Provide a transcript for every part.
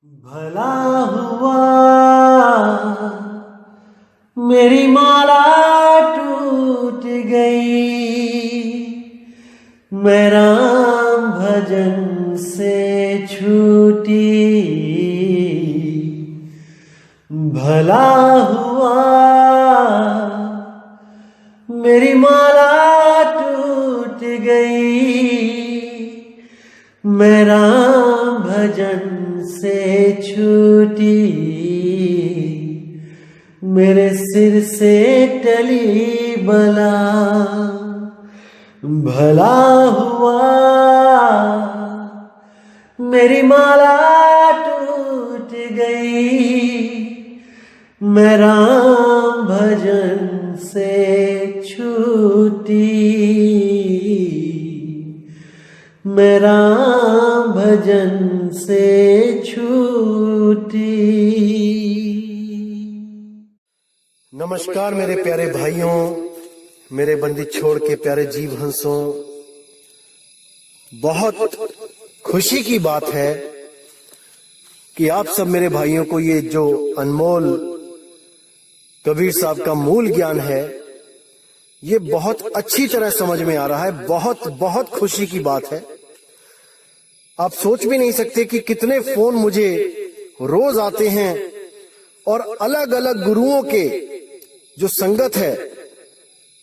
भला हुआ मेरी माला टूट गई, मैं राम भजन से छूटी। भला हुआ मेरी माला टूट गई, मैं राम भजन से छूटी। मेरे सिर से टली बला, भला हुआ मेरी माला टूट गई, मैं राम भजन से छूटी। मैं राम भजन से छूटी। नमस्कार मेरे प्यारे भाइयों, मेरे बंदी छोड़ के प्यारे जीव हंसों। बहुत खुशी की बात है कि आप सब मेरे भाइयों को ये जो अनमोल कबीर साहब का मूल ज्ञान है, ये बहुत अच्छी तरह समझ में आ रहा है। बहुत बहुत खुशी की बात है। आप सोच भी नहीं सकते कि कितने फोन मुझे रोज आते हैं और अलग अलग गुरुओं के जो संगत है,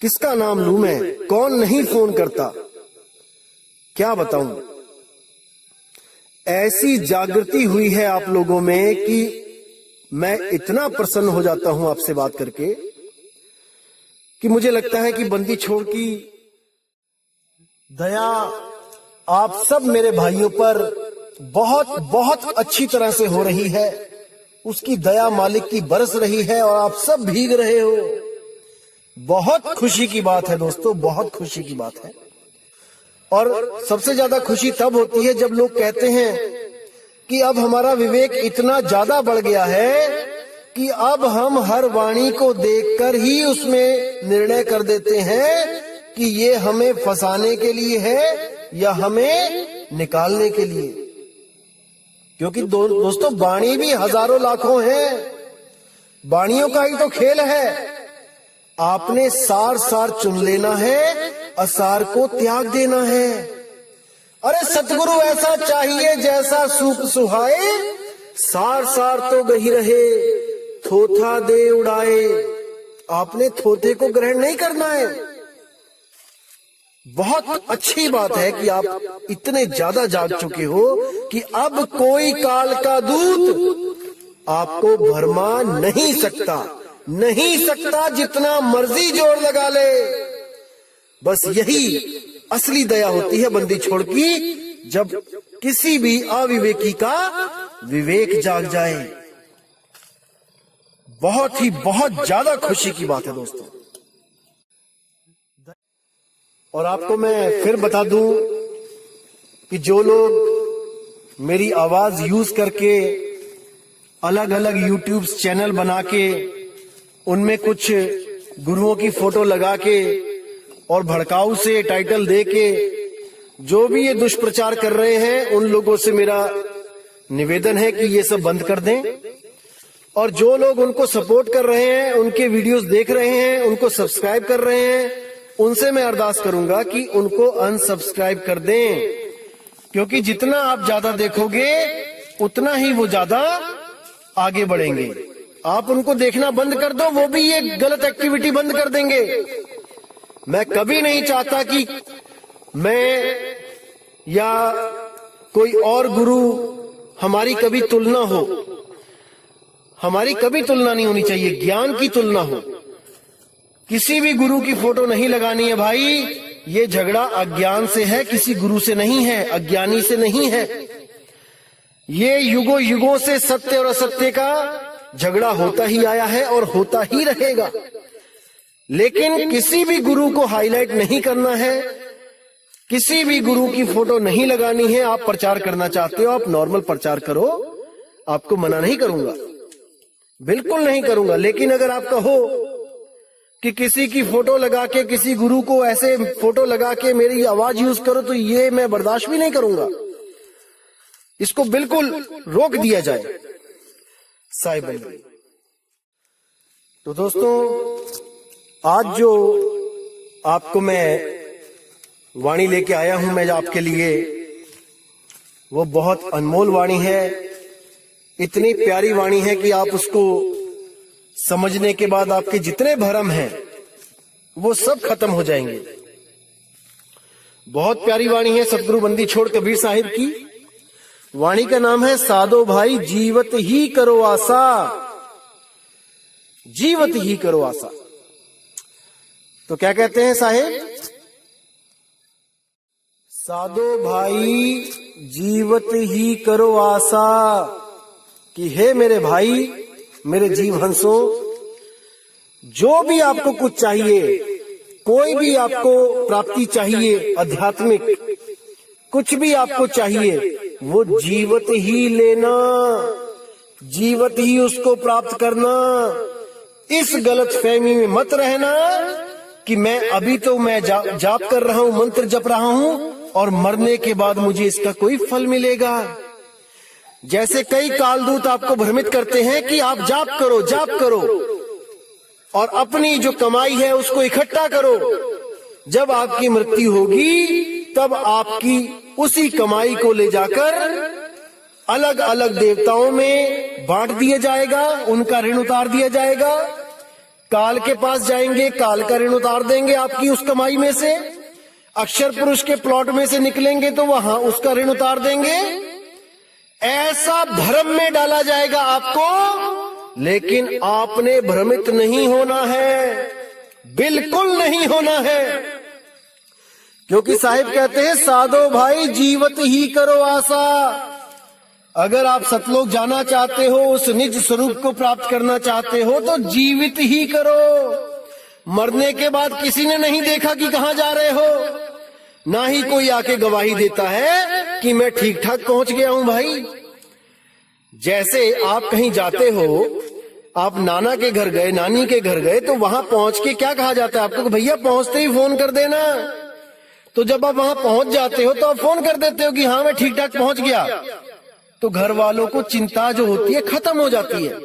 किसका नाम लूं मैं, कौन नहीं फोन करता, क्या बताऊं। ऐसी जागृति हुई है आप लोगों में कि मैं इतना प्रसन्न हो जाता हूं आपसे बात करके कि मुझे लगता है कि बंदी छोड़ की दया आप सब मेरे भाइयों पर बहुत बहुत अच्छी तरह से हो रही है। उसकी दया मालिक की बरस रही है और आप सब भीग रहे हो। बहुत खुशी की बात है दोस्तों, बहुत खुशी की बात है। और सबसे ज्यादा खुशी तब होती है जब लोग कहते हैं कि अब हमारा विवेक इतना ज्यादा बढ़ गया है कि अब हम हर वाणी को देखकर ही उसमें निर्णय कर देते हैं कि ये हमें फंसाने के लिए है या हमें निकालने के लिए। क्योंकि दोस्तों वाणी भी हजारों लाखों हैं, वाणियों का ही तो खेल है। आपने सार सार चुन लेना है, असार को त्याग देना है। अरे सतगुरु ऐसा चाहिए जैसा सूप सुहाए, सार सार तो गही रहे, थोथा दे उड़ाए। आपने थोथे को ग्रहण नहीं करना है। बहुत अच्छी बात है कि आप इतने ज्यादा जाग चुके हो कि अब कोई काल का दूत आपको भरमा नहीं सकता, नहीं सकता, जितना मर्जी जोर लगा ले। बस यही असली दया होती है बंदी छोड़ की, जब किसी भी अविवेकी का विवेक जाग जाए। बहुत ज्यादा खुशी की बात है दोस्तों। और आपको मैं फिर बता दूं कि जो लोग मेरी आवाज यूज करके अलग अलग यूट्यूब चैनल बना के उनमें कुछ गुरुओं की फोटो लगा के और भड़काऊ से टाइटल दे के जो भी ये दुष्प्रचार कर रहे हैं, उन लोगों से मेरा निवेदन है कि ये सब बंद कर दें। और जो लोग उनको सपोर्ट कर रहे हैं, उनके वीडियोस देख रहे हैं, उनको सब्सक्राइब कर रहे हैं, उनसे मैं अरदास करूंगा कि उनको अनसब्सक्राइब कर दें। क्योंकि जितना आप ज्यादा देखोगे उतना ही वो ज्यादा आगे बढ़ेंगे। आप उनको देखना बंद कर दो, वो भी ये गलत एक्टिविटी बंद कर देंगे। मैं कभी नहीं चाहता कि मैं या कोई और गुरु हमारी कभी तुलना हो। हमारी कभी तुलना नहीं होनी चाहिए, ज्ञान की तुलना हो। किसी भी गुरु की फोटो नहीं लगानी है भाई। ये झगड़ा अज्ञान से है, किसी गुरु से नहीं है, अज्ञानी से नहीं है। ये युगों युगों से सत्य और असत्य का झगड़ा होता ही आया है और होता ही रहेगा। लेकिन किसी भी गुरु को हाईलाइट नहीं करना है, किसी भी गुरु की फोटो नहीं लगानी है। आप प्रचार करना चाहते हो, आप नॉर्मल प्रचार करो, आपको मना नहीं करूंगा, बिल्कुल नहीं करूंगा। लेकिन अगर आप कहो कि किसी की फोटो लगा के, किसी गुरु को ऐसे फोटो लगा के मेरी आवाज यूज करो, तो ये मैं बर्दाश्त भी नहीं करूंगा। इसको बिल्कुल रोक दिया जाए। साहिब बंदी। तो दोस्तों, आज जो आपको मैं वाणी लेके आया हूं मैं आपके लिए, वो बहुत अनमोल वाणी है। इतनी प्यारी वाणी है कि आप उसको समझने के बाद आपके जितने भरम हैं वो सब खत्म हो जाएंगे। बहुत प्यारी वाणी है सतगुरु बंदी छोड़ कबीर साहिब की। वाणी का नाम है साधो भाई जीवत ही करो आशा, जीवत ही करो आशा। तो क्या कहते हैं साहिब? साधो भाई जीवत ही करो आशा, कि हे मेरे भाई, मेरे जीव हंसो, जो भी आपको कुछ चाहिए, कोई भी आपको प्राप्ति चाहिए, आध्यात्मिक कुछ भी आपको चाहिए, वो जीवत ही लेना, जीवत ही उसको प्राप्त करना। इस गलत फहमी में मत रहना कि मैं अभी तो मैं जाप कर रहा हूं, मंत्र जप रहा हूं और मरने के बाद मुझे इसका कोई फल मिलेगा। जैसे कई कालदूत आपको भ्रमित करते हैं कि आप जाप करो और अपनी जो कमाई है उसको इकट्ठा करो। जब आपकी मृत्यु होगी तब आपकी उसी कमाई को ले जाकर अलग अलग देवताओं में बांट दिया जाएगा, उनका ऋण उतार दिया जाएगा। काल के पास जाएंगे, काल का ऋण उतार देंगे आपकी उस कमाई में से। अक्षर पुरुष के प्लॉट में से निकलेंगे तो वहां उसका ऋण उतार देंगे। ऐसा भ्रम में डाला जाएगा आपको, लेकिन आपने भ्रमित नहीं होना है, बिल्कुल नहीं होना है। क्योंकि साहिब कहते हैं साधो भाई जीवत ही करो आशा। अगर आप सतलोक जाना चाहते हो, उस निज स्वरूप को प्राप्त करना चाहते हो, तो जीवित ही करो। मरने के बाद किसी ने नहीं देखा कि कहां जा रहे हो, ना ही कोई आके गवाही देता है कि मैं ठीक ठाक पहुंच गया हूं। भाई, जैसे आप कहीं जाते हो, आप नाना के घर गए, नानी के घर गए, तो वहां पहुंच के क्या कहा जाता है आपको? भैया पहुंचते ही फोन कर देना। तो जब आप वहां पहुंच जाते हो तो आप फोन कर देते हो कि हाँ मैं ठीक ठाक पहुंच गया, तो घर वालों को चिंता जो होती है खत्म हो जाती है।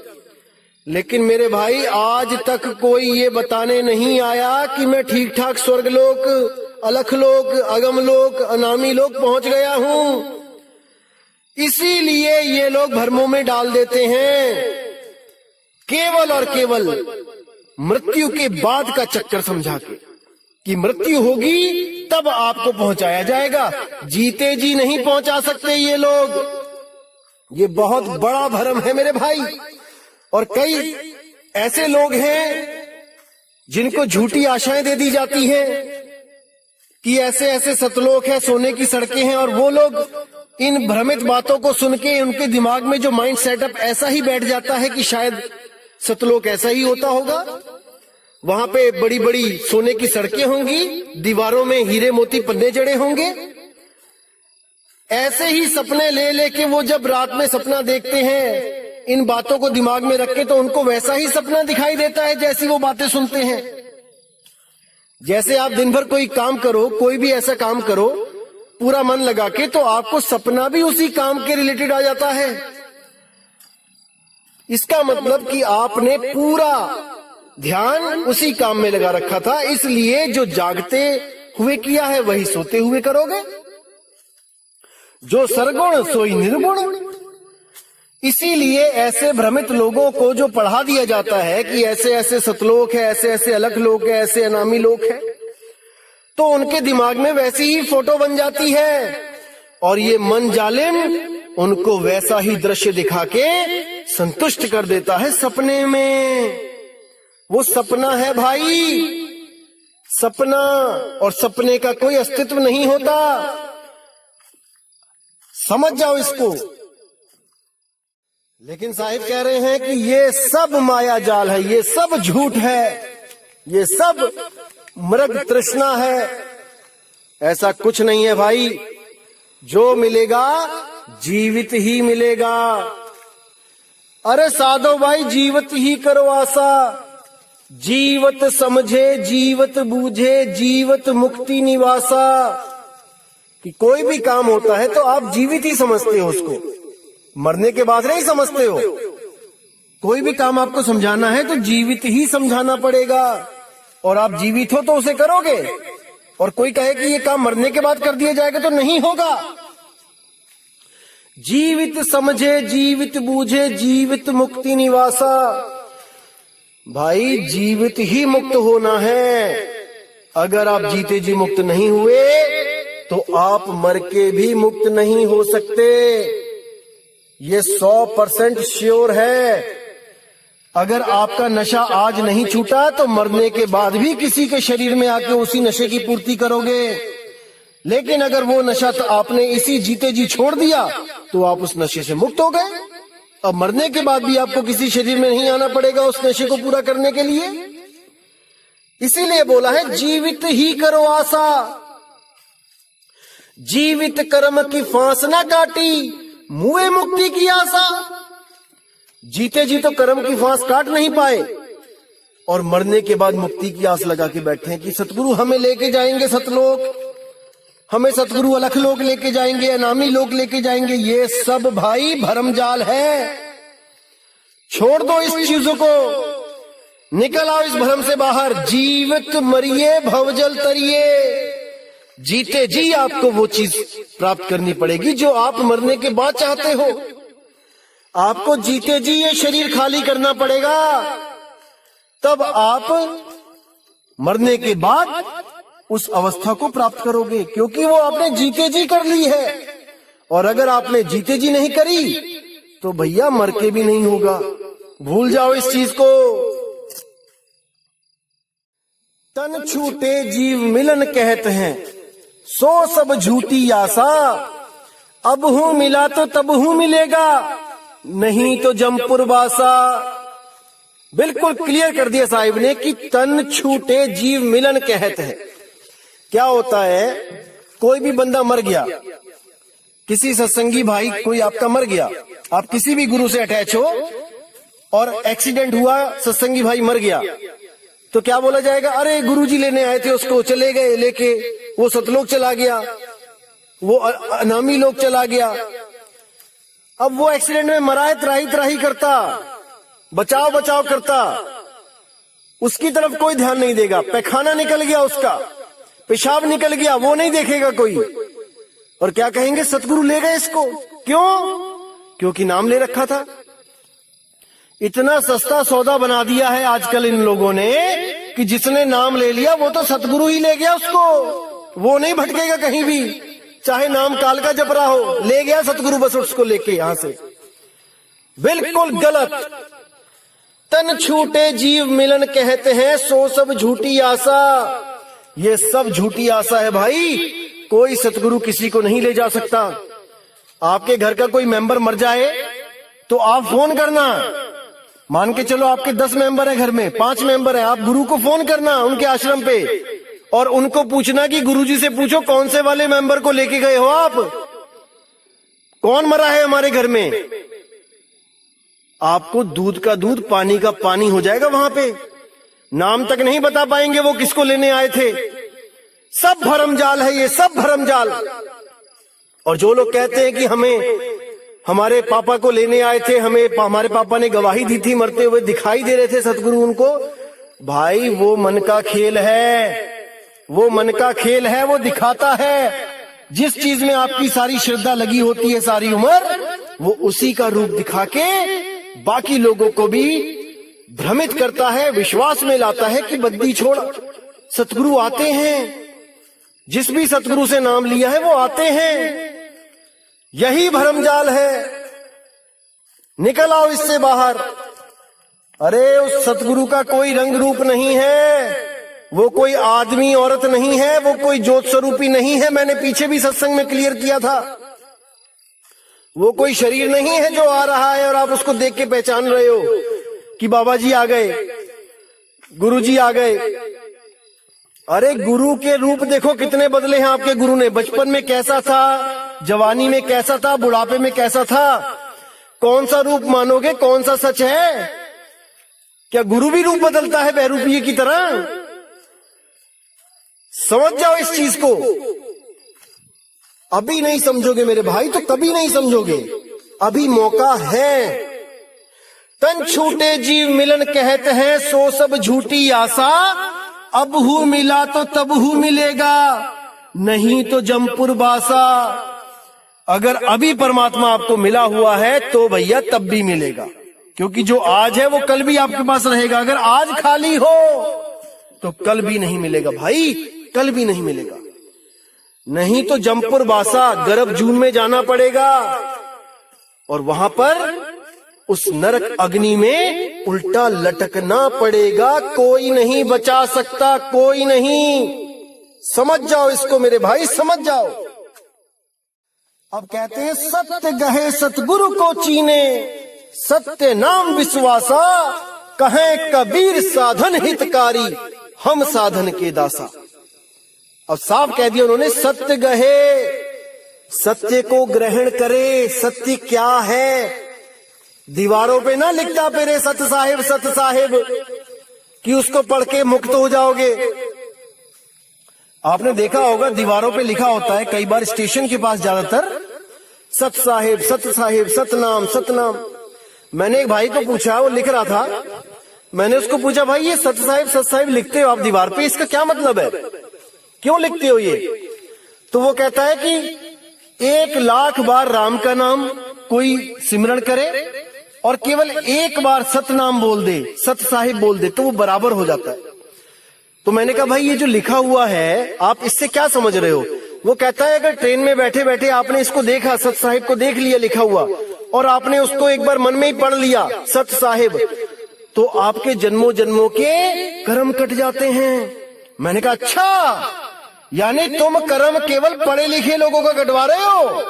लेकिन मेरे भाई, आज तक कोई ये बताने नहीं आया कि मैं ठीक ठाक स्वर्गलोक, अलखलोक, अगमलोक, अनामी लोक पहुंच गया हूं। इसीलिए ये लोग भ्रमों में डाल देते हैं, केवल और केवल मृत्यु के बाद का चक्कर समझा के कि मृत्यु होगी तब आपको पहुंचाया जाएगा। जीते जी नहीं पहुंचा सकते ये लोग। ये बहुत बड़ा भ्रम है मेरे भाई। और कई ऐसे लोग हैं जिनको झूठी आशाएं दे दी जाती हैं कि ऐसे ऐसे सतलोक है, सोने की सड़कें हैं, और वो लोग इन भ्रमित बातों को सुन के उनके दिमाग में जो माइंड सेटअप ऐसा ही बैठ जाता है कि शायद सतलोक ऐसा ही होता होगा। वहां पे बड़ी बड़ी सोने की सड़कें होंगी, दीवारों में हीरे मोती पन्ने जड़े होंगे। ऐसे ही सपने ले लेके वो जब रात में सपना देखते हैं, इन बातों को दिमाग में रख के, तो उनको वैसा ही सपना दिखाई देता है जैसी वो बातें सुनते हैं। जैसे आप दिन भर कोई काम करो, कोई भी ऐसा काम करो पूरा मन लगा के, तो आपको सपना भी उसी काम के रिलेटेड आ जाता है। इसका मतलब कि आपने पूरा ध्यान उसी काम में लगा रखा था, इसलिए जो जागते हुए किया है वही सोते हुए करोगे। जो सरगुण सोई निर्गुण। इसीलिए ऐसे भ्रमित लोगों को जो पढ़ा दिया जाता है कि ऐसे ऐसे सतलोक है, ऐसे ऐसे अलग लोक है, ऐसे अनामी लोक है, तो उनके दिमाग में वैसी ही फोटो बन जाती है, और ये मन जालिम उनको वैसा ही दृश्य दिखा के संतुष्ट कर देता है सपने में। वो सपना है भाई, सपना, और सपने का कोई अस्तित्व नहीं होता। समझ जाओ इसको। लेकिन साहिब कह रहे हैं कि ये सब माया जाल है, ये सब झूठ है, ये सब मृग तृष्णा है। ऐसा कुछ नहीं है भाई। जो मिलेगा जीवित ही मिलेगा। अरे साधो भाई जीवत ही करो आशा। जीवत समझे, जीवत बूझे, जीवत मुक्ति निवासा। कि कोई भी काम होता है तो आप जीवित ही समझते हो उसको। मरने के बाद नहीं समझते हो। कोई भी काम आपको समझाना है तो जीवित ही समझाना पड़ेगा, और आप जीवित हो तो उसे करोगे। और कोई कहे कि ये काम मरने के बाद कर दिया जाएगा तो नहीं होगा। जीवित समझे, जीवित बूझे, जीवित मुक्ति निवासा। भाई जीवित ही मुक्त होना है। अगर आप जीते जी मुक्त नहीं हुए तो आप मर के भी मुक्त नहीं हो सकते। ये 100% श्योर है। अगर आपका नशा आज नहीं छूटा तो मरने के बाद भी किसी के शरीर में आके उसी नशे की पूर्ति करोगे। लेकिन अगर वो नशा तो आपने इसी जीते जी छोड़ दिया तो आप उस नशे से मुक्त हो गए। अब मरने के बाद भी आपको किसी शरीर में नहीं आना पड़ेगा उस नशे को पूरा करने के लिए। इसीलिए बोला है जीवित ही करो आशा। जीवित कर्म की फांस ना काटी, मुए मुक्ति की आशा। जीते जी तो कर्म की फांस काट नहीं पाए और मरने के बाद मुक्ति की आस लगा के बैठे हैं कि सतगुरु हमें लेके जाएंगे सतलोक, हमें सतगुरु अलख लोक लेके जाएंगे, अनामी लोक लेके जाएंगे। ये सब भाई भरमजाल है। छोड़ दो इस चीजों को, निकल आओ इस भ्रम से बाहर। जीवित मरिए भवजल तरिए। जीते जी आपको वो चीज प्राप्त करनी पड़ेगी जो आप मरने के बाद चाहते हो। आपको जीते जी ये शरीर खाली करना पड़ेगा, तब आप मरने के बाद उस अवस्था को प्राप्त करोगे, क्योंकि वो आपने जीते जी कर ली है। और अगर आपने जीते जी नहीं करी तो भैया मर के भी नहीं होगा। भूल जाओ इस चीज को। तन छूटे जीव मिलन कहते हैं, सो सब झूठी आशा। अब हूं मिला तो तब हूं मिलेगा, नहीं तो जमपुर बासा। बिल्कुल क्लियर कर दिया साहिब ने कि तन छूटे जीव मिलन कहते हैं। क्या होता है, कोई भी बंदा मर गया, किसी सत्संगी भाई कोई आपका मर गया, आप किसी भी गुरु से अटैच हो और एक्सीडेंट हुआ, सत्संगी भाई मर गया, तो क्या बोला जाएगा? अरे गुरुजी लेने आए थे उसको, चले गए लेके, वो सतलोक चला गया, वो अनामी लोक चला गया। अब वो एक्सीडेंट में मरा है, त्राही त्राही करता, बचाव बचाव करता, उसकी तरफ कोई ध्यान नहीं देगा। पैखाना निकल गया उसका, पेशाब निकल गया, वो नहीं देखेगा कोई। और क्या कहेंगे? सतगुरु ले गए इसको। क्यों? क्योंकि नाम ले रखा था। इतना सस्ता सौदा बना दिया है आजकल इन लोगों ने कि जिसने नाम ले लिया वो तो सतगुरु ही ले गया उसको, वो नहीं भटकेगा कहीं भी, चाहे नाम काल का जप रहा हो, ले गया सतगुरु बस उसको लेके यहां से। बिल्कुल गलत। तन छूटे जीव मिलन कहते हैं, सो सब झूठी आशा। ये सब झूठी आशा है भाई। कोई सतगुरु किसी को नहीं ले जा सकता। आपके घर का कोई मेंबर मर जाए तो आप फोन करना, मान के चलो आपके 10 मेंबर है घर में, 5 मेंबर है, आप गुरु को फोन करना उनके आश्रम पे और उनको पूछना कि गुरुजी से पूछो कौन से वाले मेंबर को लेके गए हो आप, कौन मरा है हमारे घर में। आपको दूध का दूध पानी का पानी हो जाएगा वहां पे। नाम तक नहीं बता पाएंगे वो किसको लेने आए थे। सब भरमजाल है ये, सब भरमजाल। और जो लोग कहते हैं कि हमें हमारे पापा को लेने आए थे, हमें हमारे पापा ने गवाही दी थी, मरते हुए दिखाई दे रहे थे सतगुरु उनको, भाई वो मन का खेल है, वो मन का खेल है, वो दिखाता है। जिस चीज में आपकी सारी श्रद्धा लगी होती है सारी उम्र, वो उसी का रूप दिखा के बाकी लोगों को भी भ्रमित करता है, विश्वास में लाता है कि बद्दी छोड़, सतगुरु आते हैं, जिस भी सतगुरु से नाम लिया है वो आते हैं। यही भरमजाल है। निकल आओ इससे बाहर। अरे उस सतगुरु का कोई रंग रूप नहीं है, वो कोई आदमी औरत नहीं है, वो कोई ज्योत स्वरूपी नहीं है। मैंने पीछे भी सत्संग में क्लियर किया था। वो कोई शरीर नहीं है जो आ रहा है और आप उसको देख के पहचान रहे हो कि बाबा जी आ गए, गुरु जी आ गए। अरे गुरु के रूप देखो कितने बदले हैं आपके गुरु ने। बचपन में कैसा था, जवानी में कैसा था, बुढ़ापे में कैसा था। कौन सा रूप मानोगे, कौन सा सच है? क्या गुरु भी रूप बदलता है बहरूपिये की तरह? समझ जाओ इस चीज को। अभी नहीं समझोगे मेरे भाई तो कभी नहीं समझोगे। अभी मौका है। तन छूटे जीव मिलन कहते हैं, सो सब झूठी आशा। अब हूँ मिला तो तब हूँ मिलेगा, नहीं तो जमपुर बासा। अगर अभी परमात्मा आपको मिला हुआ है तो भैया तब भी मिलेगा, क्योंकि जो आज है वो कल भी आपके पास रहेगा। अगर आज खाली हो तो कल भी नहीं मिलेगा भाई, कल भी नहीं मिलेगा। नहीं तो जमपुर बासा, गर्भ जून में जाना पड़ेगा और वहां पर उस नरक अग्नि में उल्टा लटकना पड़ेगा। कोई नहीं बचा सकता, कोई नहीं। समझ जाओ इसको मेरे भाई, समझ जाओ। अब कहते हैं सत्य गहे सतगुरु को चीने, सत्य नाम विश्वासा। कहें कबीर साधन हितकारी, हम साधन के दासा। अब साफ कह दिया उन्होंने, सत्य गहे, सत्य को ग्रहण करे। सत्य क्या है? दीवारों पे ना लिखता फिरे सत साहिब कि उसको पढ़ के मुक्त हो जाओगे। आपने देखा होगा दीवारों पे लिखा होता है कई बार स्टेशन के पास, ज्यादातर सत साहिब सतनाम सतनाम। मैंने एक भाई को पूछा, वो लिख रहा था, मैंने उसको पूछा भाई ये सत साहिब लिखते हो आप दीवार पे, इसका क्या मतलब है, क्यों लिखते हो ये? तो वो कहता है कि 1,00,000 बार राम का नाम कोई सिमरण करे और केवल एक बार सतनाम बोल दे, सत साहिब बोल दे, तो वो बराबर हो जाता है। तो मैंने कहा भाई ये जो लिखा हुआ है आप इससे क्या समझ रहे हो? वो कहता है अगर ट्रेन में बैठे बैठे आपने इसको देखा, सत साहिब को देख लिया लिखा हुआ, और आपने उसको एक बार मन में ही पढ़ लिया सत साहिब, तो आपके जन्मों जन्मों के कर्म कट जाते हैं। मैंने कहा अच्छा, यानी तुम कर्म केवल पढ़े लिखे लोगों का कटवा रहे हो?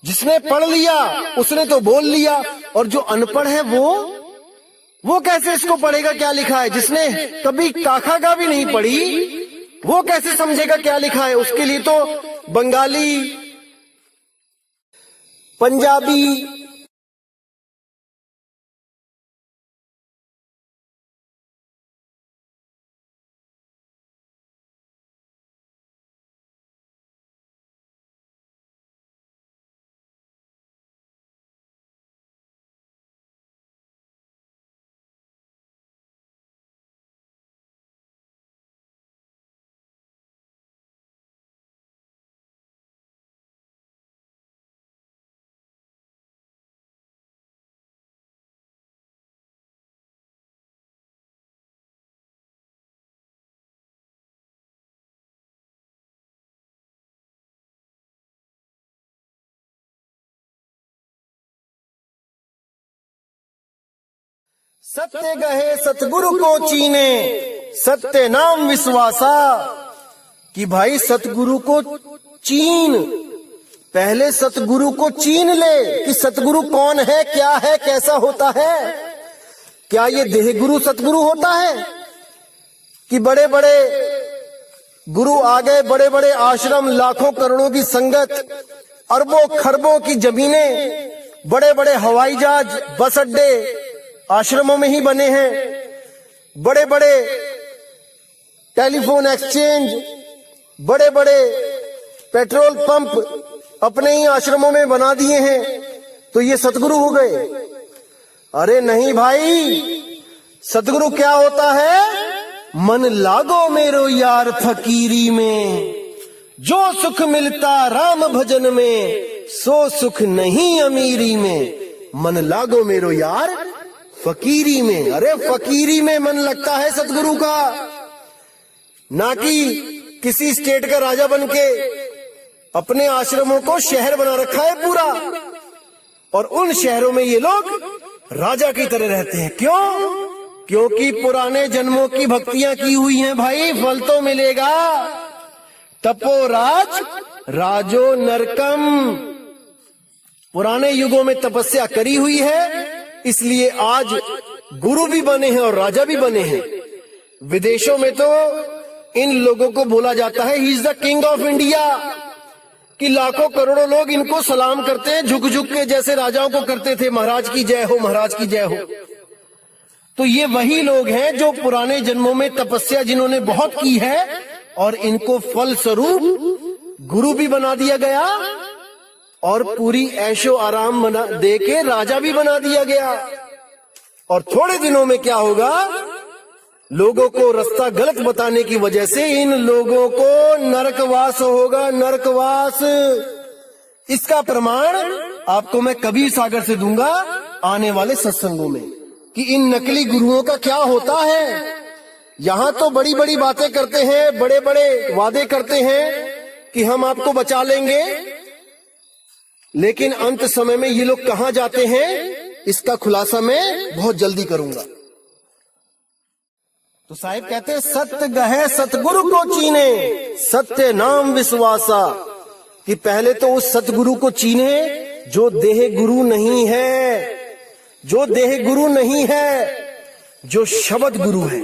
जिसने पढ़ लिया उसने तो बोल लिया, और जो अनपढ़ है वो कैसे इसको पढ़ेगा क्या लिखा है? जिसने कभी काखा का भी नहीं पढ़ी वो कैसे समझेगा क्या लिखा है? उसके लिए तो बंगाली, पंजाबी, सत्य गहे सतगुरु को चीने, सत्य नाम विश्वासा। कि भाई सतगुरु को चीन, पहले सतगुरु को चीन ले कि सतगुरु कौन है, क्या है, कैसा होता है। क्या ये देह गुरु सतगुरु होता है कि बड़े बड़े गुरु आ गए, बड़े बड़े आश्रम, लाखों करोड़ों की संगत, अरबों खरबों की जमीनें, बड़े बड़े हवाई जहाज, बस अड्डे आश्रमों में ही बने हैं, बड़े बड़े टेलीफोन एक्सचेंज, बड़े बड़े पेट्रोल पंप अपने ही आश्रमों में बना दिए हैं, तो ये सतगुरु हो गए? अरे नहीं भाई, सतगुरु क्या होता है? मन लागो मेरो यार फकीरी में, जो सुख मिलता राम भजन में, सो सुख नहीं अमीरी में। मन लागो मेरो यार फकीरी में। अरे फकीरी में मन लगता है सतगुरु का, ना कि किसी स्टेट का राजा बन के अपने आश्रमों को शहर बना रखा है पूरा, और उन शहरों में ये लोग राजा की तरह रहते हैं। क्यों? क्योंकि पुराने जन्मों की भक्तियां की हुई हैं भाई, फल तो मिलेगा। तपोराज राजो नरकम, पुराने युगों में तपस्या करी हुई है, इसलिए आज गुरु भी बने हैं और राजा भी बने हैं। विदेशों में तो इन लोगों को बोला जाता है he is the king of India, कि लाखों करोड़ों लोग इनको सलाम करते हैं झुक झुक के, जैसे राजाओं को करते थे, महाराज की जय हो, महाराज की जय हो। तो ये वही लोग हैं जो पुराने जन्मों में तपस्या जिन्होंने बहुत की है, और इनको फल स्वरूप गुरु भी बना दिया गया और पूरी ऐशो आराम बना दे के राजा भी बना दिया गया। और थोड़े दिनों में क्या होगा, लोगों को रास्ता गलत बताने की वजह से इन लोगों को नरकवास होगा, नरकवास। इसका प्रमाण आपको मैं कबीर सागर से दूंगा आने वाले सत्संगों में कि इन नकली गुरुओं का क्या होता है। यहां तो बड़ी बड़ी बातें करते हैं, बड़े बड़े वादे करते हैं कि हम आपको बचा लेंगे, लेकिन अंत समय में ये लोग कहां जाते हैं, इसका खुलासा मैं बहुत जल्दी करूंगा। तो साहिब कहते हैं सत्य गहे सतगुरु को चीने, सत्य नाम विश्वासा, कि पहले तो उस सतगुरु को चीने जो देह गुरु नहीं है, जो देह गुरु नहीं है, जो शब्द गुरु है।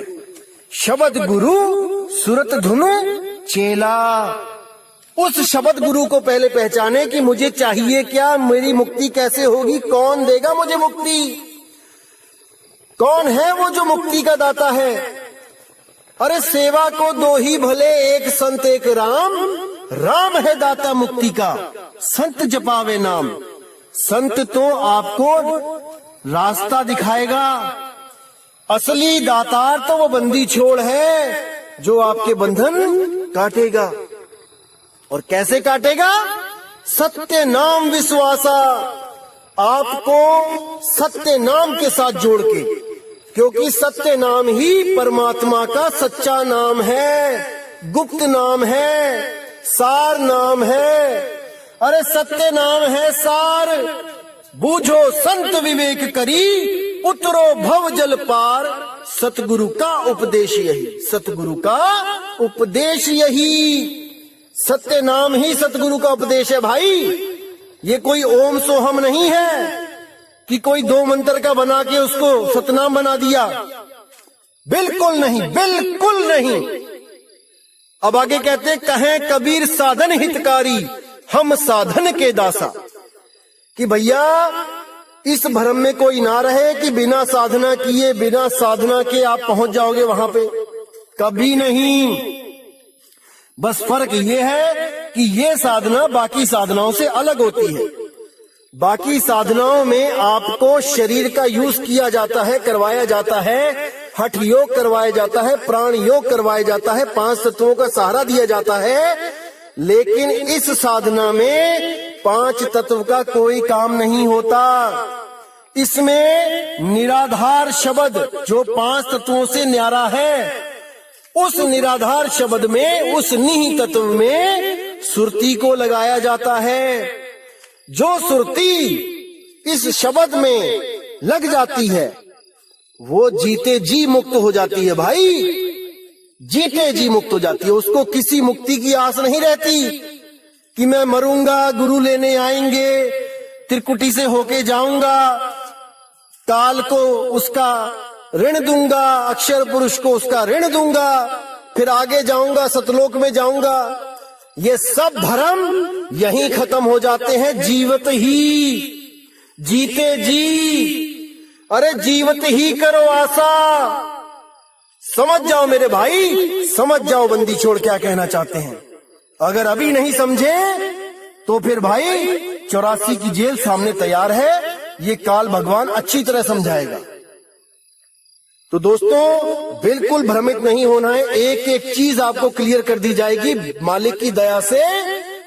शब्द गुरु सुरत धुन चेला। उस शब्द गुरु को पहले पहचाने कि मुझे चाहिए क्या, मेरी मुक्ति कैसे होगी, कौन देगा मुझे मुक्ति, कौन है वो जो मुक्ति का दाता है। अरे सेवा को दो ही भले, एक संत एक राम, राम है दाता मुक्ति का, संत जपावे नाम। संत तो आपको रास्ता दिखाएगा, असली दातार तो वो बंदी छोड़ है जो आपके बंधन काटेगा। और कैसे काटेगा, सत्य नाम विश्वासा, आपको सत्य नाम के साथ जोड़ के, क्योंकि सत्य नाम ही परमात्मा का सच्चा नाम है, गुप्त नाम है, सार नाम है। अरे सत्य नाम है सार, बूझो संत विवेक करी, उतरो भव जल पार, सतगुरु का उपदेश यही, सतगुरु का उपदेश यही। सत्य नाम ही सतगुरु का उपदेश है भाई। ये कोई ओम सोहम नहीं है कि कोई दो मंत्र का बना के उसको सतनाम बना दिया, बिल्कुल नहीं, बिल्कुल नहीं। अब आगे कहते कहें कबीर साधन हितकारी, हम साधन के दासा, कि भैया इस भ्रम में कोई ना रहे कि बिना साधना किए, बिना साधना के आप पहुंच जाओगे वहां पे, कभी नहीं। बस फर्क ये है कि ये साधना बाकी साधनाओं से अलग होती है। बाकी साधनाओं में आपको शरीर का यूज किया जाता है, करवाया जाता है, हठ योग करवाया जाता है, प्राण योग करवाया जाता है, 5 तत्वों का सहारा दिया जाता है। लेकिन इस साधना में 5 तत्व का कोई काम नहीं होता। इसमें निराधार शब्द जो 5 तत्वों से न्यारा है, उस निराधार शब्द में, उस निहि तत्व में सुरती को लगाया जाता है। जो सुरती इस शब्द में लग जाती है वो जीते जी मुक्त हो जाती है भाई, जीते जी मुक्त हो जाती है। उसको किसी मुक्ति की आस नहीं रहती कि मैं मरूंगा, गुरु लेने आएंगे, त्रिकुटी से होके जाऊंगा, काल को उसका ऋण दूंगा, अक्षर पुरुष को उसका ऋण दूंगा, फिर आगे जाऊंगा, सतलोक में जाऊंगा। ये सब भ्रम यहीं खत्म हो जाते हैं जीवत ही, जीते जी। अरे जीवत ही करो आशा। समझ जाओ मेरे भाई, समझ जाओ बंदी छोड़ क्या कहना चाहते हैं। अगर अभी नहीं समझे तो फिर भाई 84 की जेल सामने तैयार है, ये काल भगवान अच्छी तरह समझाएगा। तो दोस्तों बिल्कुल भ्रमित नहीं होना है, एक एक चीज आपको क्लियर कर दी जाएगी मालिक की दया से।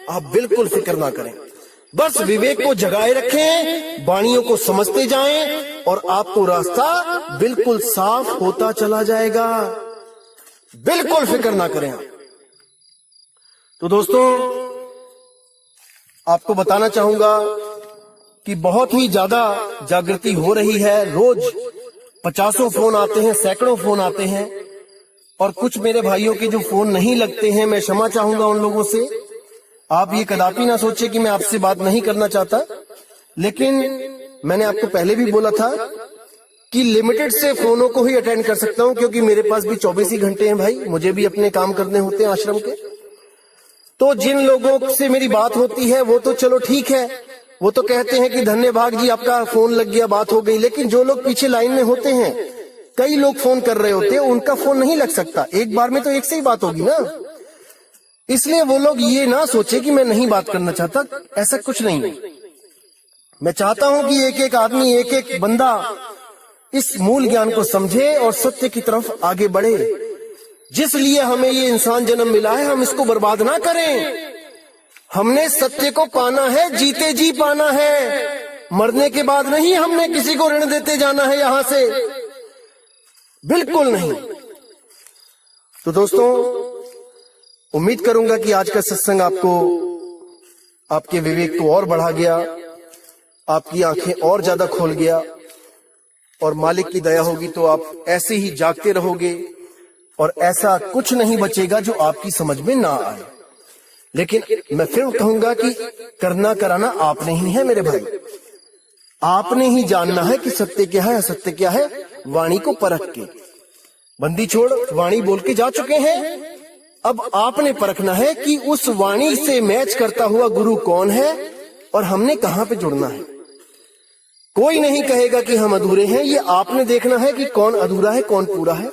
आप बिल्कुल फिक्र ना करें, बस विवेक को जगाए रखें, वाणियों को समझते जाएं और आपको रास्ता बिल्कुल साफ होता चला जाएगा। बिल्कुल फिक्र ना करें आप। तो दोस्तों आपको बताना चाहूंगा कि बहुत ही ज्यादा जागृति हो रही है। रोज 50 फोन आते हैं, सैकड़ों फोन आते हैं, और कुछ मेरे भाइयों के जो फोन नहीं लगते हैं, मैं क्षमा चाहूंगा उन लोगों से। आप ये कदापि ना सोचे कि मैं आपसे बात नहीं करना चाहता, लेकिन मैंने आपको पहले भी बोला था कि लिमिटेड से फोनों को ही अटेंड कर सकता हूं, क्योंकि मेरे पास भी 24 ही घंटे हैं भाई, मुझे भी अपने काम करने होते हैं आश्रम के। तो जिन लोगों से मेरी बात होती है वो तो चलो ठीक है, वो तो कहते हैं कि धन्य भाग जी आपका फोन लग गया, बात हो गई। लेकिन जो लोग पीछे लाइन में होते हैं, कई लोग फोन कर रहे होते हैं, उनका फोन नहीं लग सकता। एक बार में तो एक से ही बात होगी ना। इसलिए वो लोग ये ना सोचे कि मैं नहीं बात करना चाहता, ऐसा कुछ नहीं है। मैं चाहता हूं कि एक एक आदमी, एक एक बंदा इस मूल ज्ञान को समझे और सत्य की तरफ आगे बढ़े। जिस लिए हमें ये इंसान जन्म मिला है, हम इसको बर्बाद ना करें। हमने सत्य को पाना है, जीते जी पाना है, मरने के बाद नहीं हमने किसी को ऋण देते जाना है यहां से, बिल्कुल नहीं। तो दोस्तों, उम्मीद करूंगा कि आज का सत्संग आपको, आपके विवेक को और बढ़ा गया, आपकी आंखें और ज्यादा खोल गया, और मालिक की दया होगी तो आप ऐसे ही जागते रहोगे और ऐसा कुछ नहीं बचेगा जो आपकी समझ में ना आए। लेकिन मैं फिर कहूंगा कि करना कराना आपने ही है मेरे भाई। आपने ही जानना है कि सत्य क्या है, असत्य क्या है, वाणी को परख के। बंदी छोड़ वाणी बोल के जा चुके हैं, अब आपने परखना है कि उस वाणी से मैच करता हुआ गुरु कौन है और हमने कहां पे जुड़ना है। कोई नहीं कहेगा कि हम अधूरे हैं, ये आपने देखना है कि कौन अधूरा है कौन पूरा है।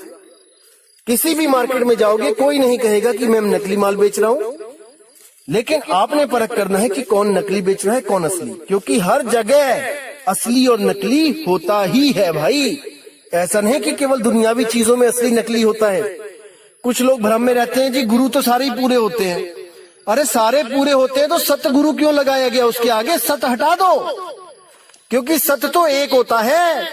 किसी भी मार्केट में जाओगे, कोई नहीं कहेगा कि मैं नकली माल बेच रहा हूं, लेकिन आपने परख करना है कि कौन नकली बेच रहा है कौन असली, क्योंकि हर जगह असली और नकली होता ही है भाई। ऐसा नहीं कि केवल दुनियावी चीजों में असली नकली होता है। कुछ लोग भ्रम में रहते हैं जी गुरु तो सारे ही पूरे होते हैं। अरे सारे पूरे होते हैं तो सत्य गुरु क्यों लगाया गया? उसके आगे सत्य हटा दो, क्योंकि सत्य तो एक होता है,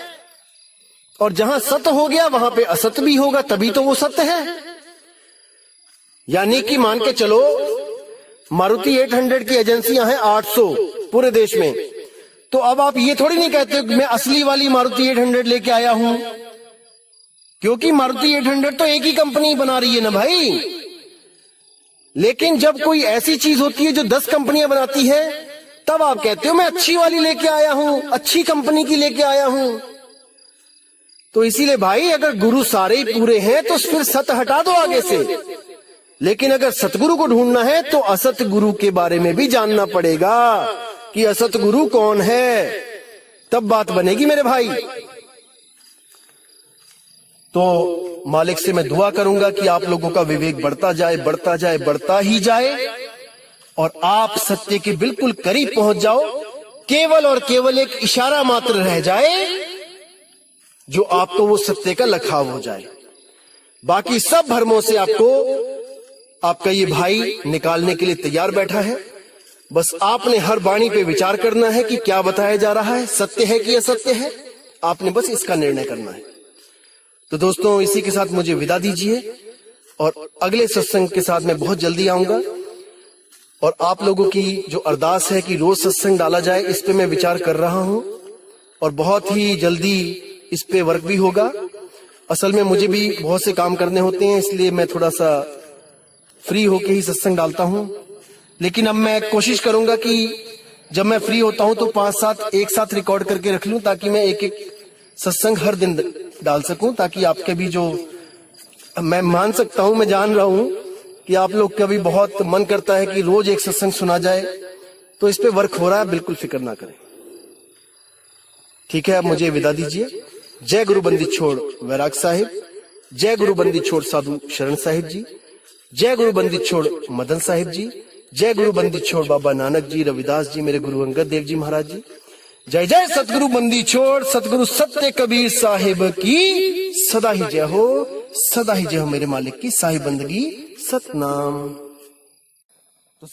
और जहां सत्य हो गया वहां पे असत्य भी होगा, तभी तो वो सत्य है। यानी कि मान के चलो मारुति 800 की एजेंसियां हैं 800 पूरे देश में, तो अब आप ये थोड़ी नहीं कहते मैं असली वाली मारुति 800 लेके आया हूं, क्योंकि मारुति 800 तो एक ही कंपनी बना रही है ना भाई। लेकिन जब कोई ऐसी चीज होती है जो 10 कंपनियां बनाती है, तब आप कहते हो मैं अच्छी वाली लेके आया हूं, अच्छी कंपनी की लेके आया हूं। तो इसीलिए भाई, अगर गुरु सारे ही पूरे हैं तो फिर सत्य हटा दो आगे से। लेकिन अगर सतगुरु को ढूंढना है तो असत गुरु के बारे में भी जानना पड़ेगा कि असत गुरु कौन है, तब बात बनेगी मेरे भाई। तो मालिक से मैं दुआ करूंगा कि आप लोगों का विवेक बढ़ता जाए, बढ़ता जाए, बढ़ता ही जाए, और आप सत्य के बिल्कुल करीब पहुंच जाओ। केवल और केवल एक इशारा मात्र रह जाए जो आपको वो सत्य का लखाव हो जाए। बाकी सब भ्रमों से आपका ये भाई निकालने के लिए तैयार बैठा है। बस आपने हर वाणी पे विचार करना है कि क्या बताया जा रहा है, सत्य है कि असत्य है। आपने बस इसका निर्णय करना है। तो दोस्तों, इसी के साथ मुझे विदा दीजिए, और अगले सत्संग के साथ मैं बहुत जल्दी आऊंगा। और आप लोगों की जो अरदास है कि रोज सत्संग डाला जाए, इस पे मैं विचार कर रहा हूं, और बहुत ही जल्दी इस पे वर्क भी होगा। असल में मुझे भी बहुत से काम करने होते हैं, इसलिए मैं थोड़ा सा फ्री होके ही सत्संग डालता हूं। लेकिन अब मैं कोशिश करूंगा कि जब मैं फ्री होता हूं तो 5-7 एक साथ रिकॉर्ड करके रख लूं, ताकि मैं एक एक सत्संग हर दिन डाल सकूं, ताकि आपके भी जो, मैं मान सकता हूं, मैं जान रहा हूं कि आप लोग का भी बहुत मन करता है कि रोज एक सत्संग सुना जाए, तो इस पे वर्क हो रहा है, बिल्कुल फिक्र ना करें। ठीक है, अब मुझे विदा दीजिए। जय गुरु बंदी छोड़ वैराग साहिब, जय गुरु बंदी छोड़ साधु शरण साहिब जी, जय गुरु बंदी छोड़ मदन साहिब जी, जय गुरु बंदी छोड़ बाबा नानक जी, रविदास जी, मेरे गुरु अंगद देव जी महाराज जी। जय जय सतगुरु बंदी छोड़ सतगुरु सत्य कबीर साहिब की सदा ही जय हो, सदा ही जय हो मेरे मालिक की साहिब बंदगी सतनाम। तो